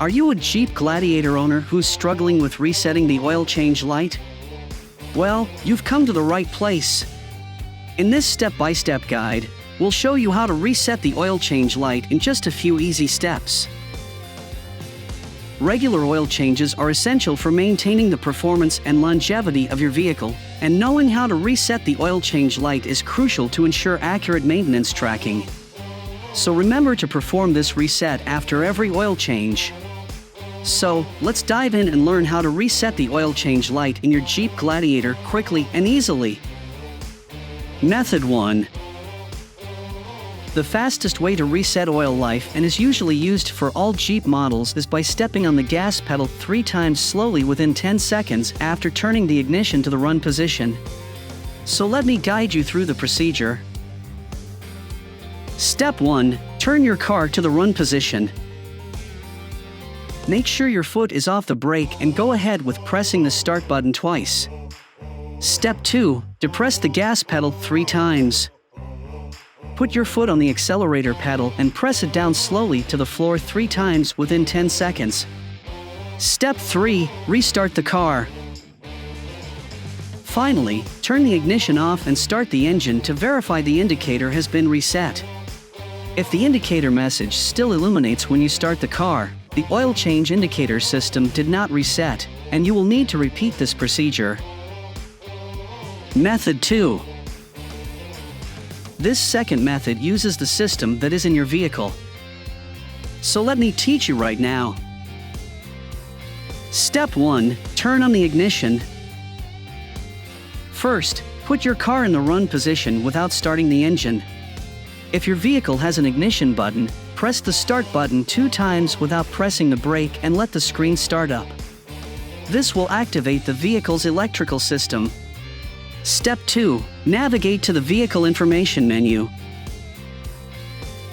Are you a Jeep Gladiator owner who's struggling with resetting the oil change light? Well, you've come to the right place. In this step-by-step guide, we'll show you how to reset the oil change light in just a few easy steps. Regular oil changes are essential for maintaining the performance and longevity of your vehicle, and knowing how to reset the oil change light is crucial to ensure accurate maintenance tracking. So remember to perform this reset after every oil change. So, let's dive in and learn how to reset the oil change light in your Jeep Gladiator quickly and easily. Method 1. The fastest way to reset oil life, and is usually used for all Jeep models, is by stepping on the gas pedal 3 times slowly within 10 seconds after turning the ignition to the run position. So let me guide you through the procedure. Step 1. Turn your car to the run position. Make sure your foot is off the brake and go ahead with pressing the start button twice. Step 2. Depress the gas pedal 3 times. Put your foot on the accelerator pedal and press it down slowly to the floor 3 times within 10 seconds. Step 3. Restart the car. Finally, turn the ignition off and start the engine to verify the indicator has been reset. If the indicator message still illuminates when you start the car, the oil change indicator system did not reset, and you will need to repeat this procedure. Method 2. This second method uses the system that is in your vehicle. So let me teach you right now. Step 1. Turn on the ignition. First, put your car in the run position without starting the engine. If your vehicle has an ignition button, press the start button 2 times without pressing the brake and let the screen start up. This will activate the vehicle's electrical system. Step 2. Navigate to the Vehicle Information menu.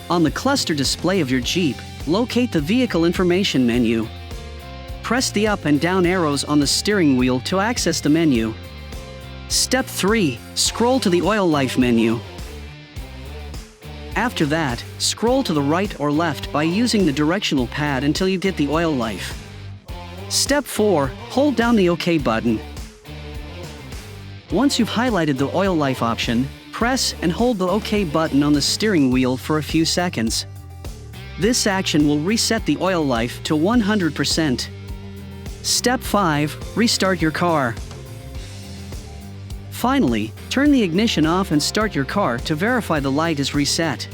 On the cluster display of your Jeep, locate the Vehicle Information menu. Press the up and down arrows on the steering wheel to access the menu. Step 3. Scroll to the Oil Life menu. After that, scroll to the right or left by using the directional pad until you get the oil life. Step 4. Hold down the OK button. Once you've highlighted the oil life option, press and hold the OK button on the steering wheel for a few seconds. This action will reset the oil life to 100%. Step 5. Restart your car. Finally, turn the ignition off and start your car to verify the light is reset.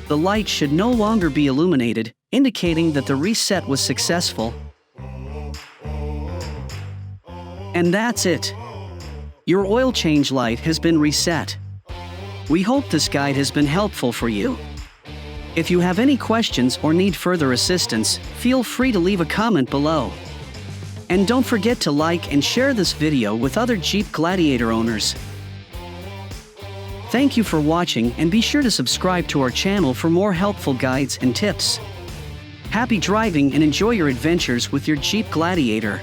The light should no longer be illuminated, indicating that the reset was successful. And that's it. Your oil change light has been reset. We hope this guide has been helpful for you. If you have any questions or need further assistance, feel free to leave a comment below. And don't forget to like and share this video with other Jeep Gladiator owners. Thank you for watching, and be sure to subscribe to our channel for more helpful guides and tips. Happy driving and enjoy your adventures with your Jeep Gladiator.